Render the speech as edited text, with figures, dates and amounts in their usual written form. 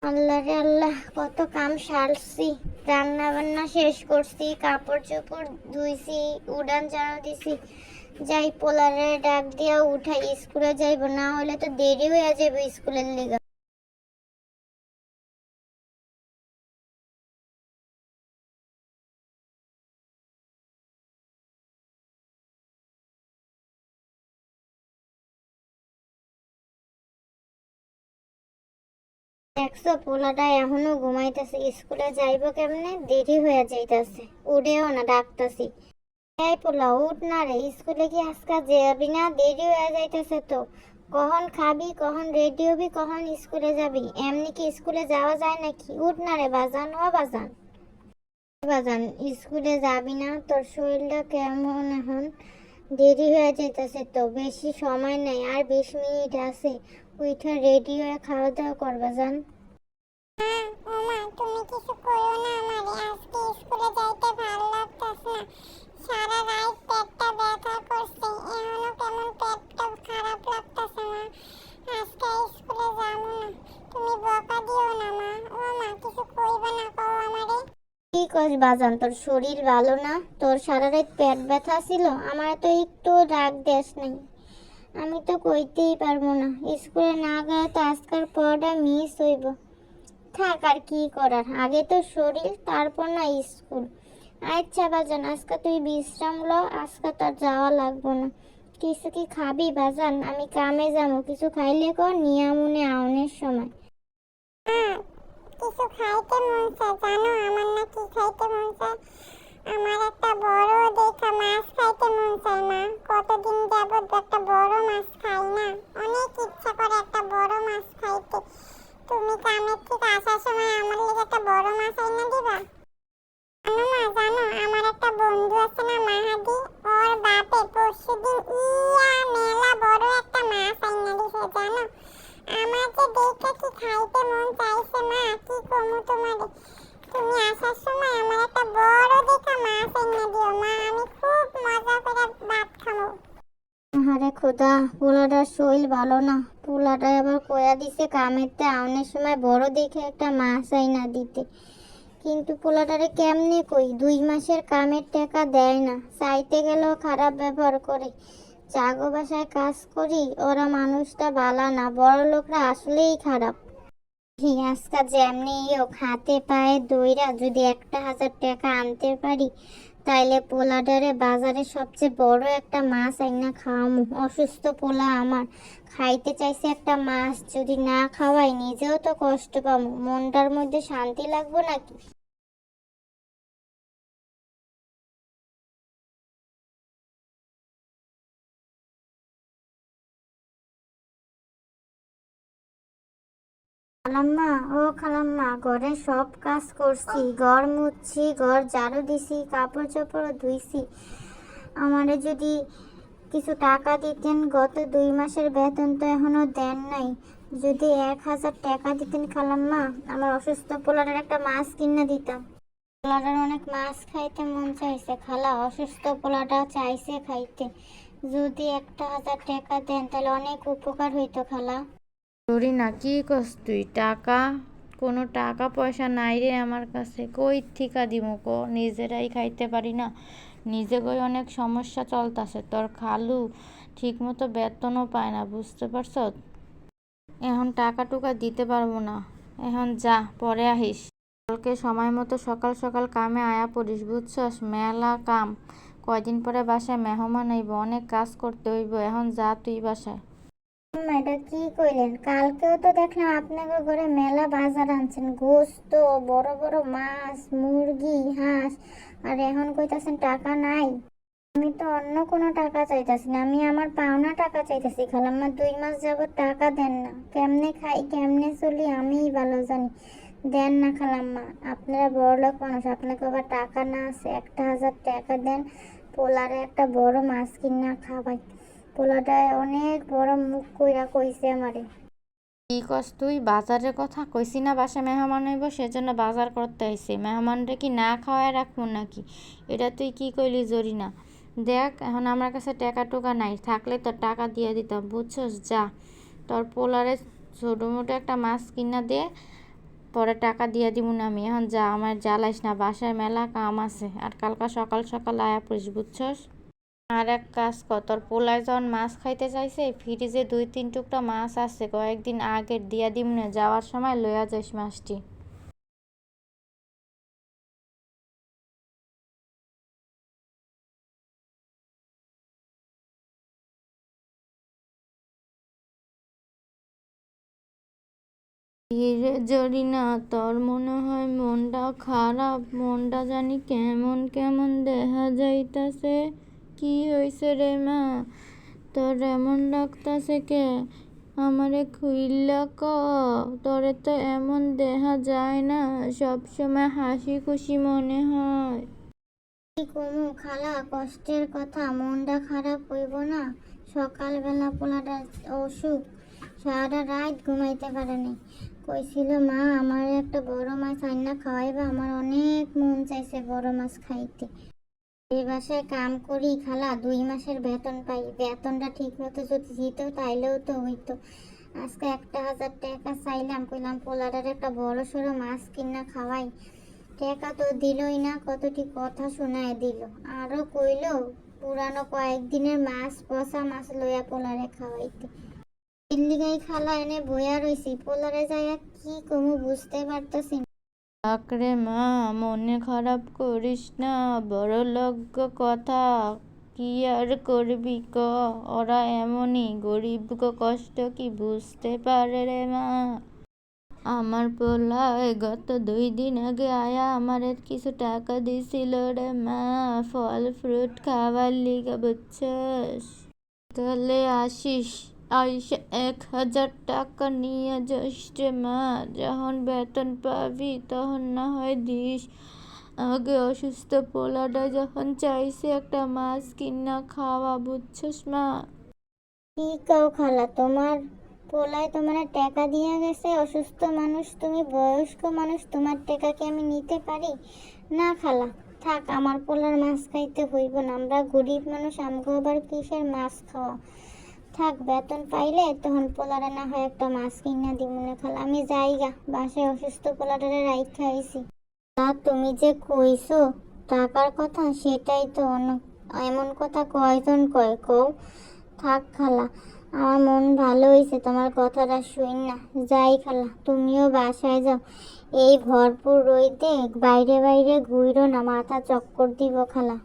আল্লাহ রে আল্লাহ, কত কাম সারছি। রান্না বান্না শেষ করছি, কাপড় চোপড় ধুইছি, উড়ান ঝাড়ু দিছি। যাই পোলারে ডাক দিয়া উঠাই, স্কুলে যাইব, না হলে তো দেরি হয়ে যাবে স্কুলের লেগে। দেখছো পোলাটা এখনো ঘুমাইতেছে, স্কুলে যাইব কেমনে, দেরি হয়ে যাইতেছে। উঠেও না, ডাকতাছি। এই পোলা উঠ না রে, স্কুলে কি আজকে যাবি না? দেরি হয়ে যাইতেছে তো। কখন খাবি, কখন রেডি হবি, কখন স্কুলে যাবি? এমনি কি স্কুলে যাওয়া যায় নাকি? উঠ না রে বাজান, ও বাজান। বাজান, স্কুলে যাবি না? তোর শরীরটা কেমন এখন? দেরি হয়ে যাইতেছে তো, বেশি সময় নাই, আর 20 মিনিট আছে। উঠে রেডি হয়ে খাওয়া দাওয়া করবা যান। ওমা, তুমি কিছু কইও না আমারে, আজকে স্কুলে যাইতে ভালো লাগতাছে না। সারা রাত পেটটা ব্যথা করছে, এখনো কেমন পেটটা খারাপ লাগতাছে না। আজকে স্কুলে যাবো না। তুমি বকা দিও না মা। ও মা, কিছু কইবা না, কও আমারে। কি কস বাজান, তোর শরীর ভালো না? তোর সারা রাত পেট ব্যথা ছিল, আমার তো একটু রাগ দেশ নাই। আমি তো কইতেই পারবো না, স্কুলে না গেলে তো আজকের পড়াটা মিস হইব। থাক, আর কি করার, আগে তো শরীর, তারপর না স্কুল। আচ্ছা বাজান, আজকে তুই বিশ্রাম ল, আজকে তোর যাওয়া লাগবো না। কিছু কি খাবি বাজান? আমি কামে যাবো, কিছু খাইলে কর, নিয়া মনে আউনের সময়। কিছু খাইতে মন চায় জানো, আমার না কি খাইতে মন চায়? আমার একটা বড় দেখা মাছ খাইতে মন চায় মা। কতদিন যাবত একটা বড় মাছ খাই না, অনেক ইচ্ছা করে একটা বড় মাছ খাইতে। তুমি কামের থেকে আসার সময় আমার লেগে একটা বড় মাছ আইনা দিবা? জানো মা, জানো আমার একটা বন্ধু আছে না, মাহাদি, ওর বাপে পরশুদিন মেলা বড় একটা মাছ আইনা দিছে জানো। আমার যে দেখে কি খাইতে মন চাইছে মা, কি কমু তোমারে। তুমি আসার সময় আমার একটা বড় দেখা মাছ আইনা দিও মা, আমি খুব মজা করে ভাত খাবো। আরে খোদা, পোলাটার শরীর ভালো না। পোলাটা আবার কয়া দিছে কামেতে আউনের সময় বড় দেখে একটা মাছ আইনা দিতে। কিন্তু পোলাটারে কেমনে কই, 2 মাসের কামের টাকা দেয় না, চাইতে গেলেও খারাপ ব্যবহার করে। জাগো বাসায় কাজ করি, ওরা মানুষটা বালা না, বড় লোকরা আসলেই খারাপ। আজকা যেমনি হোক হাতে পায়ে দইরা যদি 1,000 টাকা আনতে পারি, তাইলে পোলাডারে বাজারে সবচেয়ে বড় একটা মাছ আইনা খাওয়ামু। অসুস্থ পোলা আমার, খাইতে চাইছে একটা মাছ, যদি না খাওয়াই নিজেও তো কষ্ট পাবো, মনটার মধ্যে শান্তি লাগবো নাকি? খালাম্মা, ও খালাম্মা, ঘরে সব কাজ করছি, ঘর মুছছি, ঘর ঝাড়ু দিছি, কাপড় চোপড় ধুইছি। আমারে যদি কিছু টাকা দিতেন, গত 2 মাসের বেতন তো এখনো দেন নাই। যদি 1,000 টাকা দিতেন খালাম্মা, আমার অসুস্থ পোলাটার একটা মাছ কিনে দিতাম। পোলাটার অনেক মাছ খাইতে মন চাইছে খালা, অসুস্থ পোলাটা চাইছে খাইতে। যদি 1,000 টাকা দেন তাহলে অনেক উপকার হইতো খালা। না কি কস তুই? টাকা? কোনো টাকা পয়সা নাই রে আমার কাছে, কই থিকা দিমু কো? নিজেরাই খাইতে পারি না, নিজে কই অনেক সমস্যা চলতাছে। তোর খালু ঠিক মতো বেতনও পায় না, বুঝতে পারছ? এখন টাকা টুকা দিতে পারবো না, এখন যা, পরে আহিস। কালকে সময় মতো সকাল সকাল কামে আয়া পড়িস, বুঝছস? মেলা কাম, কয়দিন পরে বাসায় মেহমান আইব, অনেক কাজ করতে হইব। এখন যা তুই বাসায়। এটা কি কইলেন? কালকেও তো দেখলাম আপনাদের ঘরে মেলা বাজার আনছেন, গোস্ত, বড় বড় মাছ, মুরগি, হাঁস, আর এখন কইতাছেন টাকা নাই। আমি তো অন্য কোনো টাকা চাইতাছি না, আমি আমার পাওনা টাকা চাইতাছি খালাম্মা। 2 মাস যাবত টাকা দেন না, কেমনে খাই কেমনে চলি আমিই ভালো জানি। দেন না খালাম্মা, আপনারা বড়লোক মানুষ, আপনাকে আবার টাকা না আছে, 1,000 টাকা দেন, পোলারে একটা বড় মাছ কিনা খাওয়াই। পোলাটায় অনেক বড় মুখ কইরা কইছে আমারে। কি কস তুই? বাজারের কথা কইছি না, বাসায় মেহমান হইব সেজন্য বাজার করতে আইছি। মেহমানরে কি না খাওয়ায় রাখবো নাকি? এটা তুই কি কইলি জরিনা? দেখ এখন আমার কাছে টাকা টুকা নাই, থাকলে তোর টাকা দিয়ে দিতাম বুঝছস। যা তোর পোলারে ছোটো মোটো একটা মাছ কিনা দে, পরে টাকা দিয়ে দিব না আমি। এখন যা, আমার জ্বালাইস না, বাসায় মেলা কাম আছে, আর কালকা সকাল সকাল আয়া পড়িস বুঝছস। আর এক কাজ কর, তোর পোলায় যখন মাছ খাইতে চাইছে ফ্রিজে 2-3 টুকটা মাছ আছে, কয়েকদিন আগের দিয়া দিম না, যাওয়ার সময় লইয়া যাইস মাছটি। হিরে জরিনা, তোর মনে হয় মনটা খারাপ, মনটা জানি কেমন কেমন দেখা যাইতাছে। কি হইছে রে মা, তোর এমন লাগতাছে কে? আমারে খুইল্লা ক, তোরে তো এমন দেখা যায় না, সব সময় হাসি খুশি মনে হয়। কি কমু খালা, কষ্টের কথা, মনটা খারাপ হইব না? সকালবেলা পোলাটার অসুখ, সারা রাত ঘুমাইতে পারে নাই। কইছিল মা আমার একটা বড় মাছ আইনা খাওয়াইবা, আমার অনেক মন চাইছে বড় মাছ খাইতে। এই বাসায় কাম করি খালা, 2 মাসের বেতন পাই, বেতনটা ঠিক মতো যদি দিত তাইলেও তো হইতো। আজকে 1000 টাকা চাইলাম, কইলাম পোলাটার একটা বড় সড়ো মাছ কিনা খাওয়াই, টাকা তো দিলই না, কতটি কথা শোনায় দিল। আরো কইলো পুরানো কয়েকদিনের মাছ, পচা মাছ লইয়া পোলারে খাওয়াইতে। দিল্লিগাই খালা এনে বইয়া রইছি, পোলারে যাইয়া কি কমু বুঝতে পারতাছি না। আকরে মা, মনে খারাপ করিস না, বড় লোক কথা, কি আর করবি ক, ওরা এমনই, গরিব কষ্ট কি বুঝতে পারে রে মা। আমার পোলায় গত 2 দিন আগে আয়া আমারে কিছু টাকা দিছিল রে মা, ফল ফ্রুট খাবার লিগা বুঝছস। তাহলে আসিস, আইসা 1000 টাকা নিয়ে যাস রে মা, যখন বেতন পাবি তখন না হয় দিস। আগে অসুস্থ পোলাটা যখন চাইছে একটা মাছ কিনা খাওয়া বুঝছস মা। কি কও খালা, তোমার পোলায় তোমার টাকা দিয়া গেছে? অসুস্থ মানুষ তুমি, বয়স্ক মানুষ, তোমার টাকা কি আমি নিতে পারি? না খালা, থাক, আমার পোলার মাছ খাইতে হইব না, আমরা গরিব মানুষ, আমগো আবার কিসের মাছ খাওয়া। থাক, বেতন পাইলে তখন পোলারে না হয় একটা মাছ কিনা দিব না খালা, আমি যাইগা, বাসায় অসুস্থ পোলাটারে রাইখা আইছি। তা তুমি যে কইছো টাকার কথা, সেটাই তো এমন কথা কয়জন কয় কও। থাক খালা, আমার মন ভালো হয়েছে তোমার কথাটা শুন না। যাই খালা, তুমিও বাসায় যাও, এই ভরপুর রইতে বাইরে বাইরে ঘুরো না, মাথা চক্কর দিব খালা।